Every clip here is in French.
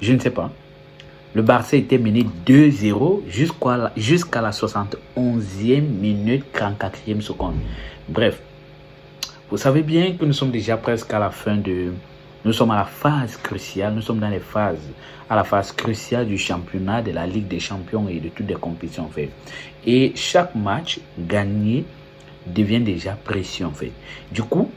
Je ne sais pas. Le Barça était mené 2-0 jusqu'à la 71e minute, 44e seconde. Bref, vous savez bien que nous sommes déjà presque à la fin de... Nous sommes à la phase cruciale, nous sommes dans à la phase cruciale du championnat, de la Ligue des Champions et de toutes les compétitions en fait. Et chaque match gagné devient déjà précieux en fait. Du coup,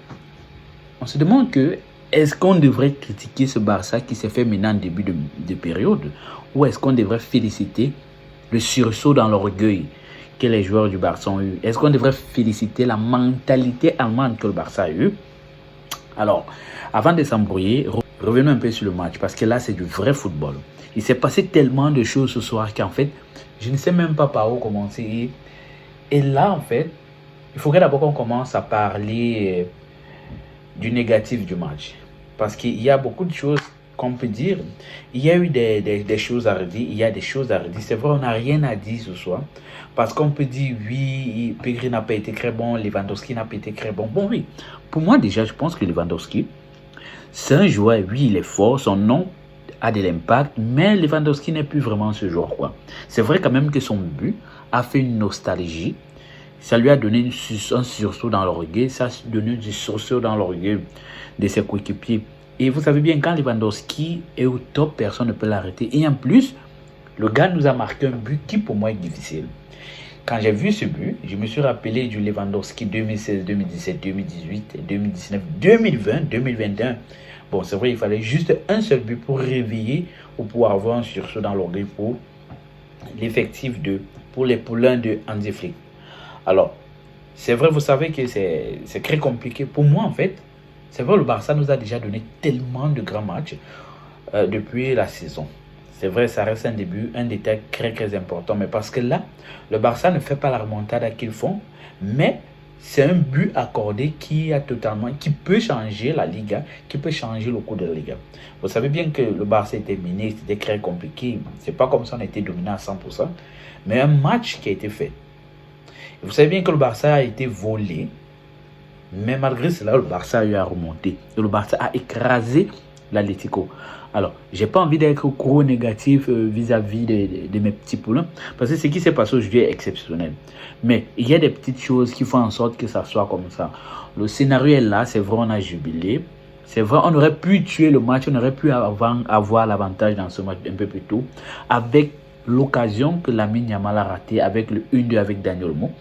on se demande que est-ce qu'on devrait critiquer ce Barça qui s'est fait mener en début de période, ou est-ce qu'on devrait féliciter le sursaut dans l'orgueil que les joueurs du Barça ont eu? Est-ce qu'on devrait féliciter la mentalité allemande que le Barça a eu? Alors, avant de s'embrouiller, revenons un peu sur le match, parce que là, c'est du vrai football. Il s'est passé tellement de choses ce soir qu'en fait, je ne sais même pas par où commencer. Et là, en fait, il faudrait d'abord qu'on commence à parler du négatif du match. Parce qu'il y a beaucoup de choses qu'on peut dire. Il y a eu des choses à redire, il y a des choses à redire. C'est vrai, on n'a rien à dire ce soir. Parce qu'on peut dire, oui, Pedri n'a pas été très bon, Lewandowski n'a pas été très bon. Bon, oui, pour moi déjà, je pense que Lewandowski, c'est un joueur, oui, il est fort, son nom a de l'impact, mais Lewandowski n'est plus vraiment ce joueur, quoi. C'est vrai quand même que son but a fait une nostalgie. Ça lui a donné un sursaut dans l'orgueil, ça a donné du sursaut dans l'orgueil de ses coéquipiers. Et vous savez bien, quand Lewandowski est au top, personne ne peut l'arrêter. Et en plus, le gars nous a marqué un but qui pour moi est difficile. Quand j'ai vu ce but, je me suis rappelé du Lewandowski 2016, 2017, 2018, 2019, 2020, 2021. Bon, c'est vrai, il fallait juste un seul but pour réveiller ou pour avoir un sursaut dans l'orgueil pour l'effectif pour les poulains de Hansi Flick. Alors, c'est vrai, vous savez que c'est très compliqué. Pour moi, en fait, c'est vrai, le Barça nous a déjà donné tellement de grands matchs depuis la saison. C'est vrai, ça reste un début, un détail très très important. Mais parce que là, le Barça ne fait pas la remontada qu'ils font. Mais c'est un but accordé qui peut changer la Liga, qui peut changer le cours de la Liga. Vous savez bien que le Barça était miné, c'était très compliqué. C'est pas comme ça on a été dominé à 100%. Mais un match qui a été fait. Vous savez bien que le Barça a été volé. Mais malgré cela, le Barça a eu à remonter. Et le Barça a écrasé l'Atlético. Alors, je n'ai pas envie d'être trop négatif vis-à-vis de mes petits poulains. Parce que ce qui s'est passé aujourd'hui est exceptionnel. Mais il y a des petites choses qui font en sorte que ça soit comme ça. Le scénario est là, c'est vrai, on a jubilé. C'est vrai, on aurait pu tuer le match, on aurait pu avoir l'avantage dans ce match un peu plus tôt. Avec l'occasion que Lamine Yamal a raté avec le 1-2 avec Daniel Olmo.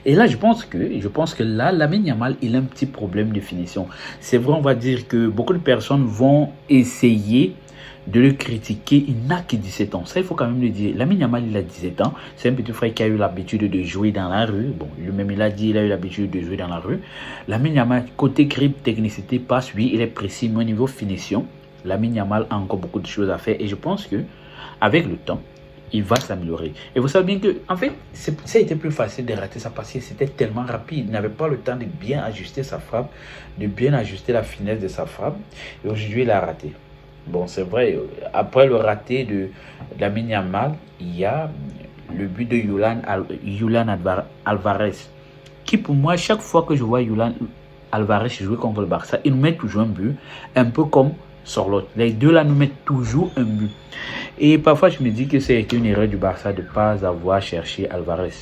Et là, je pense que là, Lamine Yamal, il a un petit problème de finition. C'est vrai, on va dire que beaucoup de personnes vont essayer de le critiquer. Il n'a que 17 ans. Ça, il faut quand même le dire. Lamine Yamal, il a 17 ans. C'est un petit frère qui a eu l'habitude de jouer dans la rue. Bon, lui-même, il a dit il a eu l'habitude de jouer dans la rue. Lamine Yamal, côté grip, technicité, passe, oui, il est précis, mais au niveau finition, Lamine Yamal a encore beaucoup de choses à faire. Et je pense que avec le temps, il va s'améliorer. Et vous savez bien que, en fait, ça a été plus facile de rater ça parce que c'était tellement rapide. Il n'avait pas le temps de bien ajuster sa frappe, de bien ajuster la finesse de sa frappe. Et aujourd'hui, il a raté. Bon, c'est vrai, après le raté de Lamine Yamal, il y a le but de Julian Alvarez, qui pour moi, chaque fois que je vois Julian Alvarez jouer contre le Barça, il nous met toujours un but, un peu comme sur l'autre. Les deux là nous mettent toujours un but. Et parfois, je me dis que c'est une erreur du Barça de ne pas avoir cherché Alvarez.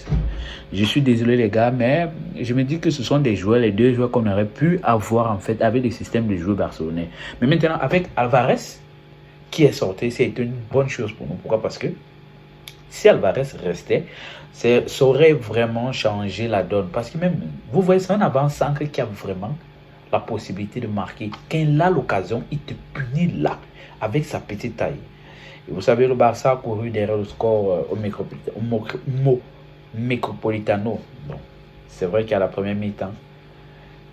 Je suis désolé les gars, mais je me dis que ce sont des joueurs, les deux joueurs qu'on aurait pu avoir en fait avec le système de jeu barcelonais. Mais maintenant, avec Alvarez qui est sorti, c'est une bonne chose pour nous. Pourquoi? Parce que si Alvarez restait, ça aurait vraiment changé la donne. Parce que même, vous voyez, c'est un avant-centre qui a vraiment la possibilité de marquer. Quand il a l'occasion, il te punit là, avec sa petite taille. Et vous savez, le Barça a couru derrière le score au Metropolitano. Bon, c'est vrai qu'à la première mi-temps,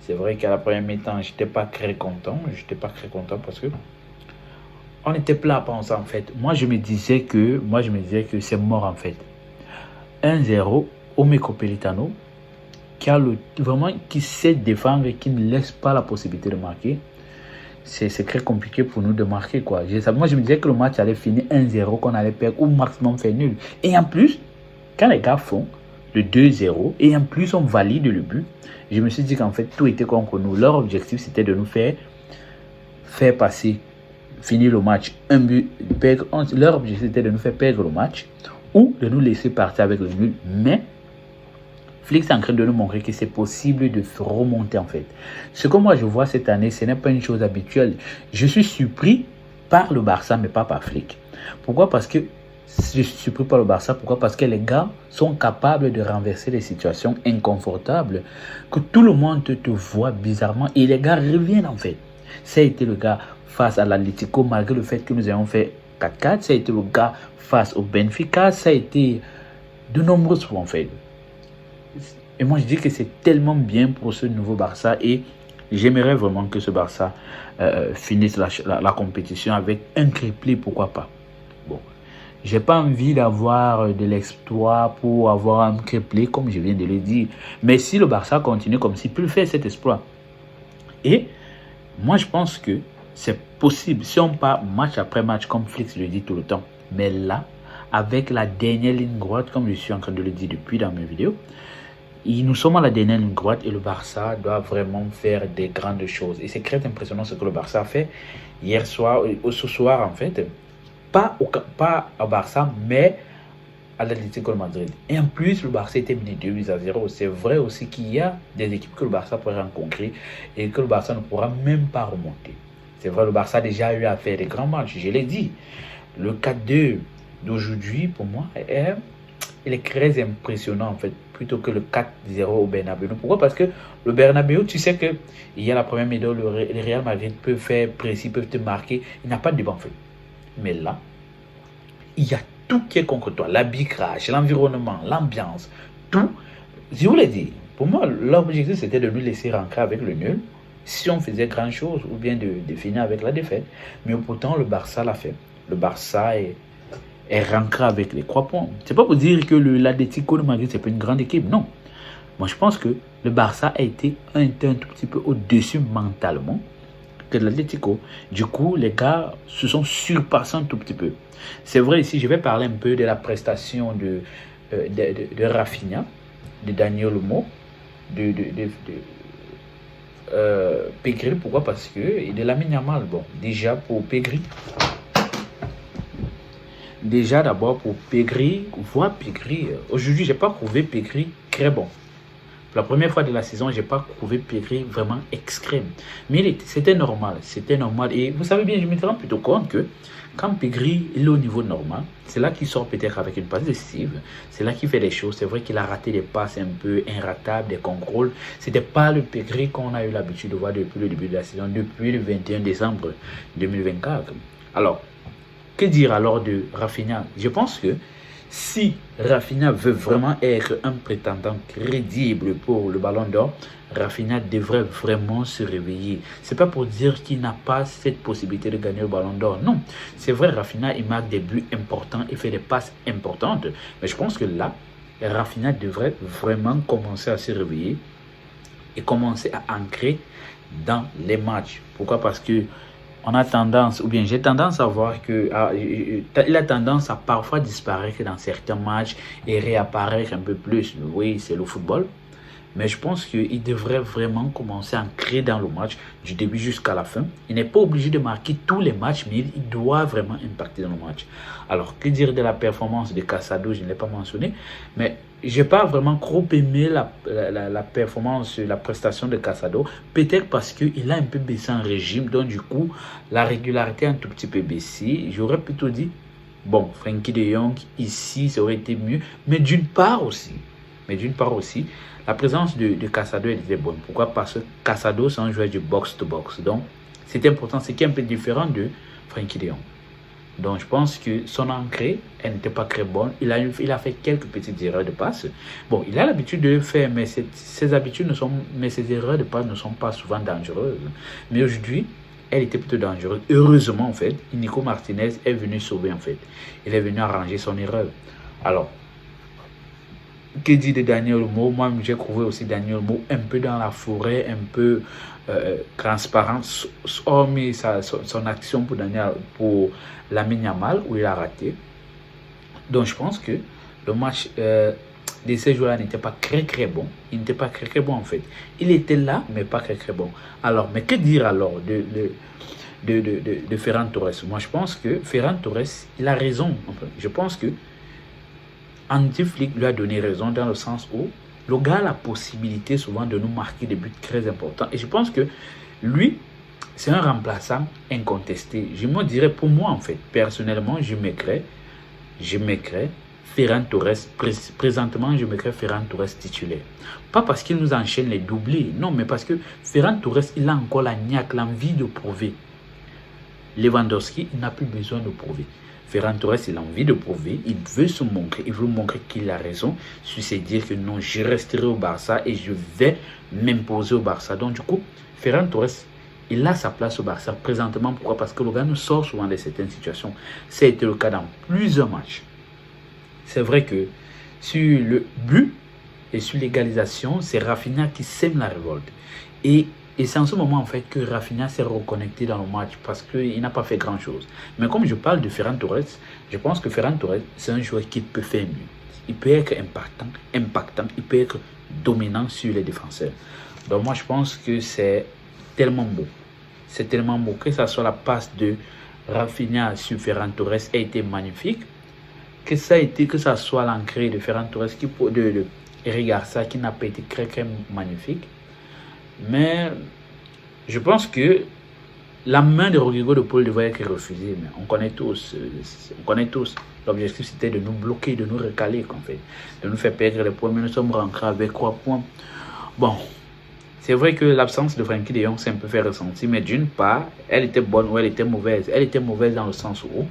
je n'étais pas très content. Parce que on était plein à penser en fait. Moi, je me disais que c'est mort en fait. 1-0 au Metropolitano, qui sait défendre et qui ne laisse pas la possibilité de marquer. C'est très compliqué pour nous de marquer quoi. Moi je me disais que le match allait finir 1-0, qu'on allait perdre ou maximum faire nul. Et en plus, quand les gars font le 2-0 et en plus on valide le but, je me suis dit qu'en fait tout était contre nous. Leur objectif c'était de nous faire passer finir le match un but, leur objectif était de nous faire perdre le match ou de nous laisser partir avec le nul. Mais Flick est en train de nous montrer que c'est possible de remonter en fait. Ce que moi je vois cette année, ce n'est pas une chose habituelle. Je suis surpris par le Barça, mais pas par Flick. Pourquoi? Parce que je suis surpris par le Barça. Pourquoi? Parce que les gars sont capables de renverser les situations inconfortables, que tout le monde te voit bizarrement et les gars reviennent en fait. Ça a été le gars face à l'Atlético malgré le fait que nous ayons fait 4-4. Ça a été le gars face au Benfica. Ça a été de nombreuses fois en fait. Et moi je dis que c'est tellement bien pour ce nouveau Barça et j'aimerais vraiment que ce Barça finisse la compétition avec un triplé, pourquoi pas. Bon, j'ai pas envie d'avoir de l'exploit pour avoir un triplé comme je viens de le dire. Mais si le Barça continue comme s'il peut faire cet exploit. Et moi je pense que c'est possible si on part match après match comme Flick le dit tout le temps. Mais là, avec la dernière ligne droite, comme je suis en train de le dire depuis dans mes vidéos, nous sommes à la dernière ligne droite et le Barça doit vraiment faire des grandes choses. Et c'est très impressionnant ce que le Barça a fait hier soir, ce soir en fait. Pas au Barça, mais à l'Atlético de Madrid. Et en plus, le Barça était mené 2-0. C'est vrai aussi qu'il y a des équipes que le Barça pourrait rencontrer et que le Barça ne pourra même pas remonter. C'est vrai, le Barça a déjà eu à faire des grands matchs. Je l'ai dit. Le 4-2 d'aujourd'hui, pour moi, il est très impressionnant en fait, plutôt que le 4-0 au Bernabéu. Pourquoi? Parce que le Bernabéu, tu sais qu'il y a la première médaille, le Real Madrid peut faire précis, peut te marquer. Il n'y a pas de débat en fait. Mais là, il y a tout qui est contre toi. L'arbitrage, l'environnement, l'ambiance, tout. Je vous l'ai dit, pour moi, l'objectif c'était de nous laisser rentrer avec le nul si on faisait grand chose ou bien de finir avec la défaite. Mais pourtant, le Barça l'a fait. Le Barça est rentré avec les 3 points. C'est pas pour dire que l'Atlético de Madrid c'est pas une grande équipe, non. Moi je pense que le Barça a été un tout petit peu au-dessus mentalement que l'Atlético. Du coup, les gars se sont surpassés un tout petit peu. C'est vrai, ici je vais parler un peu de la prestation de Rafinha, de Daniel Olmo, de Pedri. Pourquoi? Parce que de Lamine Yamal. Bon, déjà pour Pedri. Déjà d'abord pour Pedri, voir Pedri, aujourd'hui j'ai pas trouvé Pedri très bon. Pour la première fois de la saison, j'ai pas trouvé Pedri vraiment extrême. Mais c'était normal, et vous savez bien, je me rends plutôt compte que quand Pedri est au niveau normal, c'est là qu'il sort peut-être avec une passe décisive, c'est là qu'il fait des choses. C'est vrai qu'il a raté des passes un peu inratables, des contrôles. C'était pas le Pedri qu'on a eu l'habitude de voir depuis le début de la saison, depuis le 21 décembre 2024. Alors, que dire alors de Rafinha? Je pense que si Rafinha veut vraiment être un prétendant crédible pour le Ballon d'Or, Rafinha devrait vraiment se réveiller. C'est pas pour dire qu'il n'a pas cette possibilité de gagner le Ballon d'Or. Non, c'est vrai, Rafinha, il marque des buts importants, il fait des passes importantes. Mais je pense que là, Rafinha devrait vraiment commencer à se réveiller et commencer à ancrer dans les matchs. Pourquoi? Parce que on a tendance, ou bien j'ai tendance à voir que il a tendance à parfois disparaître dans certains matchs et réapparaître un peu plus. Oui, c'est le football. Mais je pense qu'il devrait vraiment commencer à créer dans le match du début jusqu'à la fin. Il n'est pas obligé de marquer tous les matchs, mais il doit vraiment impacter dans le match. Alors, que dire de la performance de Casado? Je ne l'ai pas mentionné, mais je n'ai pas vraiment trop aimé la performance, la prestation de Casado. Peut-être parce qu'il a un peu baissé en régime, donc du coup, la régularité a un tout petit peu baissé. J'aurais plutôt dit, bon, Frenkie de Jong, ici, ça aurait été mieux, mais d'une part aussi, la présence de Casado était bonne. Pourquoi? Parce que Casado, c'est un joueur du box-to-box. Donc, c'est important. C'est qui est un peu différent de Frenkie de Jong. Donc, je pense que son entrée, elle n'était pas très bonne. Il a fait quelques petites erreurs de passe. Bon, il a l'habitude de le faire, mais ses erreurs de passe ne sont pas souvent dangereuses. Mais aujourd'hui, elle était plutôt dangereuse. Heureusement, en fait, Nico Martinez est venu sauver, en fait. Il est venu arranger son erreur. Alors, que dit de Daniel Olmo? Moi, j'ai trouvé aussi Daniel Olmo un peu dans la forêt, un peu transparent, hormis son action pour Lamine Yamal, où il a raté. Donc, je pense que le match de ces joueurs-là n'était pas très bon. Il n'était pas très bon, en fait. Il était là, mais pas très bon. Alors, mais que dire alors de Ferran Torres. Moi, je pense que Ferran Torres, il a raison. Enfin, je pense que Hansi Flick lui a donné raison dans le sens où le gars a la possibilité souvent de nous marquer des buts très importants. Et je pense que lui, c'est un remplaçant incontesté. Je me dirais, pour moi, en fait, personnellement, je mettrais Ferran Torres, présentement, je mettrais Ferran Torres titulaire. Pas parce qu'il nous enchaîne les doublés, non, mais parce que Ferran Torres, il a encore la niaque, l'envie de prouver. Lewandowski, il n'a plus besoin de prouver. Ferran Torres, il a envie de prouver, il veut se montrer, il veut montrer qu'il a raison, sur se dire que non, je resterai au Barça et je vais m'imposer au Barça. Donc du coup, Ferran Torres, il a sa place au Barça présentement. Pourquoi? Parce que le gars nous sort souvent de certaines situations. Ça a été le cas dans plusieurs matchs. C'est vrai que sur le but et sur l'égalisation, c'est Rafinha qui sème la révolte. Et c'est en ce moment en fait que Rafinha s'est reconnecté dans le match parce qu'il n'a pas fait grand chose. Mais comme je parle de Ferran Torres, je pense que Ferran Torres, c'est un joueur qui peut faire mieux. Il peut être impactant, il peut être dominant sur les défenseurs. Donc moi je pense que c'est tellement beau. C'est tellement beau que ça soit la passe de Rafinha sur Ferran Torres a été magnifique. Que ça soit l'entrée de Ferran Torres de Eric Garcia qui n'a pas été très magnifique. Mais je pense que la main de Rodrigo de Paul devrait être refusée. Mais on connaît tous. L'objectif c'était de nous bloquer, de nous recaler en fait, de nous faire perdre les points. Mais nous sommes rentrés avec 3 points. Bon, c'est vrai que l'absence de Frenkie de Jong s'est un peu fait ressentir. Mais d'une part, elle était bonne ou elle était mauvaise. Elle était mauvaise dans le sens où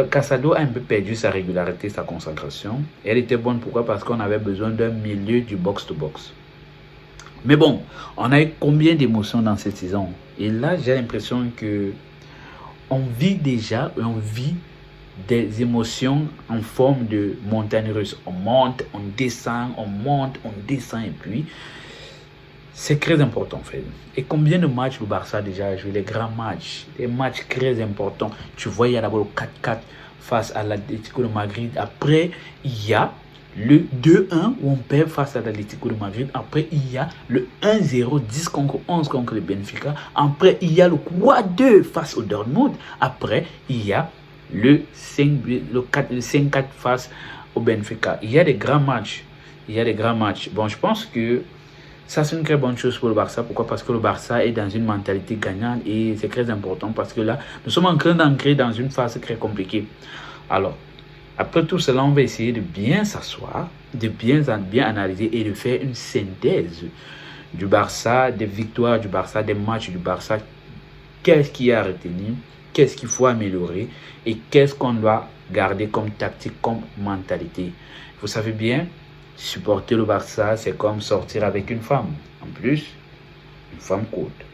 Casado a un peu perdu sa régularité, sa concentration. Elle était bonne, pourquoi? Parce qu'on avait besoin d'un milieu du box-to-box. Mais bon, on a eu combien d'émotions dans cette saison? Et là, j'ai l'impression que on vit déjà, on vit des émotions en forme de montagne russe. On monte, on descend, on monte, on descend et puis c'est très important en fait. Et combien de matchs le Barça a déjà joué? Les grands matchs, des matchs très importants. Tu vois, il y a d'abord le 4-4 face à l'Atlético de Madrid. Après, il y a le 2-1 où on perd face à l'Atlético de Madrid. Après, il y a le 1-0, 10 contre 11 contre le Benfica. Après, il y a le 3-2 face au Dortmund. Après, il y a le 5-4 face au Benfica. Il y a des grands matchs. Bon, je pense que ça, c'est une très bonne chose pour le Barça. Pourquoi? Parce que le Barça est dans une mentalité gagnante et c'est très important parce que là, nous sommes en train d'entrer dans une phase très compliquée. Alors, après tout cela, on va essayer de bien s'asseoir, de bien analyser et de faire une synthèse du Barça, des victoires du Barça, des matchs du Barça. Qu'est-ce qu'il y a à retenir? Qu'est-ce qu'il faut améliorer? Et qu'est-ce qu'on doit garder comme tactique, comme mentalité? Vous savez bien, supporter le Barça, c'est comme sortir avec une femme. En plus, une femme courte.